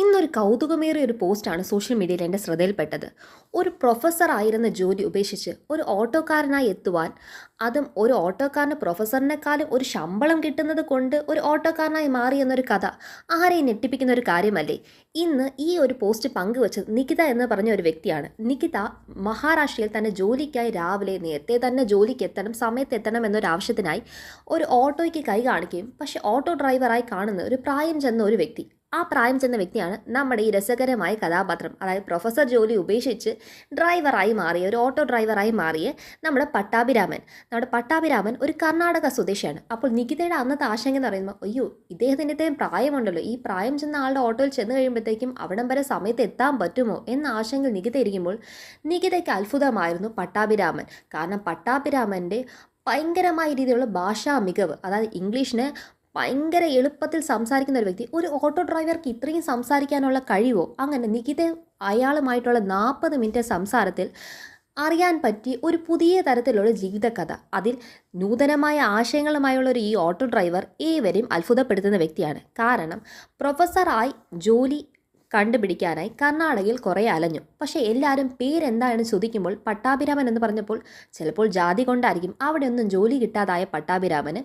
ഇന്നൊരു കൗതുകമേറിയ ഒരു പോസ്റ്റാണ് സോഷ്യൽ മീഡിയയിൽ എൻ്റെ ശ്രദ്ധയിൽപ്പെട്ടത്. ഒരു പ്രൊഫസർ ആയിരുന്ന ജോലി ഉപേക്ഷിച്ച് ഒരു ഓട്ടോക്കാരനായി എത്തുവാൻ, അതും ഒരു ഓട്ടോക്കാരന് പ്രൊഫസറിനേക്കാളും ഒരു ശമ്പളം കിട്ടുന്നത് കൊണ്ട് ഒരു ഓട്ടോക്കാരനായി മാറി എന്നൊരു കഥ ആരെയും ഞെട്ടിപ്പിക്കുന്ന ഒരു കാര്യമല്ലേ? ഇന്ന് ഈ ഒരു പോസ്റ്റ് പങ്കുവച്ചത് നികിത എന്ന് പറഞ്ഞ ഒരു വ്യക്തിയാണ്. നികിത മഹാരാഷ്ട്രയിൽ തൻ്റെ ജോലിക്കായി രാവിലെ നേരത്തെ തന്നെ ജോലിക്ക് എത്തണം, സമയത്ത് എത്തണം എന്നൊരാവശ്യത്തിനായി ഒരു ഓട്ടോയ്ക്ക് കൈ കാണിക്കുകയും പക്ഷേ ഓട്ടോ ഡ്രൈവറായി കാണുന്ന ഒരു പ്രായം ചെന്ന ഒരു വ്യക്തി. ആ പ്രായം ചെന്ന വ്യക്തിയാണ് നമ്മുടെ ഈ രസകരമായ കഥാപാത്രം. അതായത് പ്രൊഫസർ ജോലി ഉപേക്ഷിച്ച് ഡ്രൈവറായി മാറിയ, ഒരു ഓട്ടോ ഡ്രൈവറായി മാറിയ നമ്മുടെ പട്ടാഭിരാമൻ. നമ്മുടെ പട്ടാഭിരാമൻ ഒരു കർണാടക സ്വദേശിയാണ്. അപ്പോൾ നികിതയുടെ അന്നത്തെ ആശങ്ക എന്ന് പറയുമ്പോൾ, അയ്യോ ഇദ്ദേഹത്തിൻ്റെ ഇത്രയും പ്രായമുണ്ടല്ലോ, ഈ പ്രായം ചെന്ന ആളുടെ ഓട്ടോയിൽ ചെന്ന് കഴിയുമ്പോഴത്തേക്കും അവിടം വരെ സമയത്ത് എത്താൻ പറ്റുമോ എന്ന ആശങ്ക നികിത ഇരിക്കുമ്പോൾ നികിതയ്ക്ക് അത്ഭുതമായിരുന്നു പട്ടാഭിരാമൻ. കാരണം പട്ടാഭിരാമൻ്റെ ഭയങ്കരമായ രീതിയിലുള്ള ഭാഷാ മികവ്, അതായത് ഇംഗ്ലീഷിന് ഭയങ്കര എളുപ്പത്തിൽ സംസാരിക്കുന്ന ഒരു വ്യക്തി. ഒരു ഓട്ടോ ഡ്രൈവർക്ക് ഇത്രയും സംസാരിക്കാനുള്ള കഴിവോ? അങ്ങനെ നികിത അയാളുമായിട്ടുള്ള 40 മിനിറ്റ് സംസാരത്തിൽ അറിയാൻ പറ്റി ഒരു പുതിയ തരത്തിലുള്ള ജീവിതകഥ. അതിൽ നൂതനമായ ആശയങ്ങളുമായുള്ള ഒരു ഈ ഓട്ടോ ഡ്രൈവർ ഏവരെയും അത്ഭുതപ്പെടുത്തുന്ന വ്യക്തിയാണ്. കാരണം പ്രൊഫസറായി ജോലി കണ്ടുപിടിക്കാനായി കർണാടകയിൽ കുറേ അലഞ്ഞു. പക്ഷേ എല്ലാവരും പേരെന്താണെന്ന് ചോദിക്കുമ്പോൾ പട്ടാഭിരാമൻ എന്ന് പറഞ്ഞപ്പോൾ ചിലപ്പോൾ ജാതി കൊണ്ടായിരിക്കും അവിടെയൊന്നും ജോലി കിട്ടാതായ പട്ടാഭിരാമന്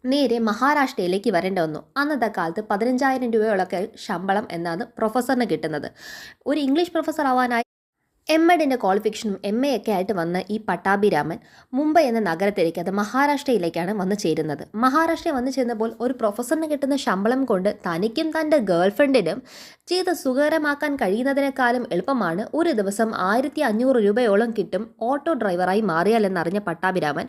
നേരെ മഹാരാഷ്ട്രയിലേക്ക് വരേണ്ടി വന്നു. അന്നത്തെ കാലത്ത് 15,000 രൂപയോളൊക്കെ ശമ്പളം എന്നാണ് പ്രൊഫസറിന് കിട്ടുന്നത്. ഒരു ഇംഗ്ലീഷ് പ്രൊഫസർ ആവാനായി എഡിൻ്റെ ക്വാളിഫിക്കേഷനും MA ഒക്കെ ആയിട്ട് വന്ന ഈ പട്ടാഭിരാമൻ മുംബൈ എന്ന നഗരത്തിലേക്ക്, അത് മഹാരാഷ്ട്രയിലേക്കാണ് വന്നു ചേരുന്നത്. മഹാരാഷ്ട്രയിൽ വന്നു ചേർന്നപ്പോൾ ഒരു പ്രൊഫസറിന് കിട്ടുന്ന ശമ്പളം കൊണ്ട് തനിക്കും തൻ്റെ ഗേൾഫ്രണ്ടിനും ജീവിതം സുഖകരമാക്കാൻ കഴിയുന്നതിനേക്കാളും എളുപ്പമാണ് ഒരു ദിവസം 1,500 രൂപയോളം കിട്ടും ഓട്ടോ ഡ്രൈവറായി മാറിയാലെന്നറിഞ്ഞ പട്ടാഭിരാമൻ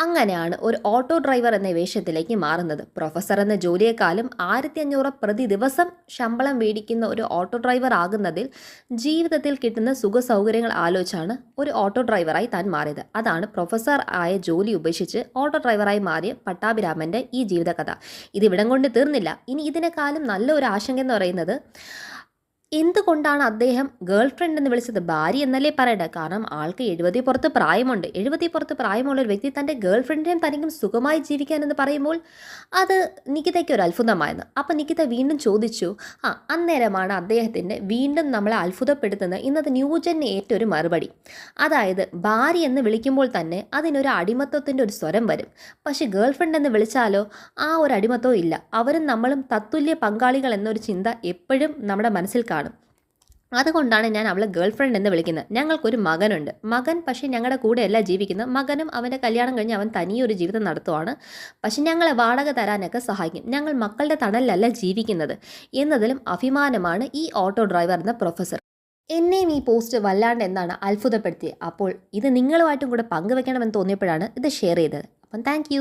അങ്ങനെയാണ് ഒരു ഓട്ടോ ഡ്രൈവർ എന്ന വേഷത്തിലേക്ക് മാറുന്നത്. പ്രൊഫസർ എന്ന ജോലിയെക്കാളും 1,500 പ്രതി ദിവസം ശമ്പളം മേടിക്കുന്ന ഒരു ഓട്ടോ ഡ്രൈവർ ആകുന്നതിൽ ജീവിതത്തിൽ കിട്ടുന്ന സൗകര്യങ്ങൾ ആലോചിച്ചാണ് ഒരു ഓട്ടോ ഡ്രൈവറായി താൻ മാറിയത്. അതാണ് പ്രൊഫസർ ആയ ജോലി ഉപേക്ഷിച്ച് ഓട്ടോ ഡ്രൈവറായി മാറിയ പട്ടാഭിരാമൻ്റെ ഈ ജീവിതകഥ. ഇതിവിടം കൊണ്ട് തീർന്നില്ല. ഇനി ഇതിനേക്കാളും നല്ല ഒരു ആശങ്ക എന്ന് പറയുന്നത്, എന്തുകൊണ്ടാണ് അദ്ദേഹം ഗേൾ ഫ്രണ്ട് എന്ന് വിളിച്ചത്? ഭാര്യ എന്നല്ലേ പറയേണ്ടത്? കാരണം ആൾക്ക് 70 പുറത്ത് പ്രായമുണ്ട്. 70 പുറത്ത് പ്രായമുള്ള ഒരു വ്യക്തി തൻ്റെ ഗേൾ ഫ്രണ്ടിനെയും തനിക്കും സുഖമായി ജീവിക്കാൻ എന്ന് പറയുമ്പോൾ അത് നികിതയ്ക്ക് ഒരു അത്ഭുതമായിരുന്നു. അപ്പം നികിത വീണ്ടും ചോദിച്ചു. അന്നേരമാണ് അദ്ദേഹത്തിൻ്റെ വീണ്ടും നമ്മളെ അത്ഭുതപ്പെടുത്തുന്ന ഇന്നത്തെ ന്യൂജന് ഏറ്റൊരു മറുപടി. അതായത് ഭാര്യ എന്ന് വിളിക്കുമ്പോൾ തന്നെ അതിനൊരു അടിമത്വത്തിൻ്റെ ഒരു സ്വരം വരും. പക്ഷേ ഗേൾ ഫ്രണ്ട് എന്ന് വിളിച്ചാലോ ആ ഒരു അടിമത്വം ഇല്ല. അവരും നമ്മളും തത്തുല്യ പങ്കാളികൾ എന്നൊരു ചിന്ത എപ്പോഴും നമ്മുടെ മനസ്സിൽ കാണും. അതുകൊണ്ടാണ് ഞാൻ അവളെ ഗേൾ ഫ്രണ്ട് എന്ന് വിളിക്കുന്നത്. ഞങ്ങൾക്കൊരു മകനുണ്ട്. മകൻ പക്ഷേ ഞങ്ങളുടെ കൂടെയല്ല ജീവിക്കുന്നത്. മകനും അവൻ്റെ കല്യാണം കഴിഞ്ഞ് അവൻ തനിയൊരു ജീവിതം നടത്തുവാണ്. പക്ഷെ ഞങ്ങളെ വാടക തരാനൊക്കെ സഹായിക്കും. ഞങ്ങൾ മക്കളുടെ തണലിലല്ല ജീവിക്കുന്നത് എന്നതിലും അഭിമാനമാണ് ഈ ഓട്ടോ ഡ്രൈവർ എന്ന പ്രൊഫസർ. എന്നെയും ഈ പോസ്റ്റ് വല്ലാണ്ട് എന്താണ് അത്ഭുതപ്പെടുത്തിയത്. അപ്പോൾ ഇത് നിങ്ങളുമായിട്ടും കൂടെ പങ്കുവെക്കണമെന്ന് തോന്നിയപ്പോഴാണ് ഇത് ഷെയർ ചെയ്തത്. അപ്പം താങ്ക്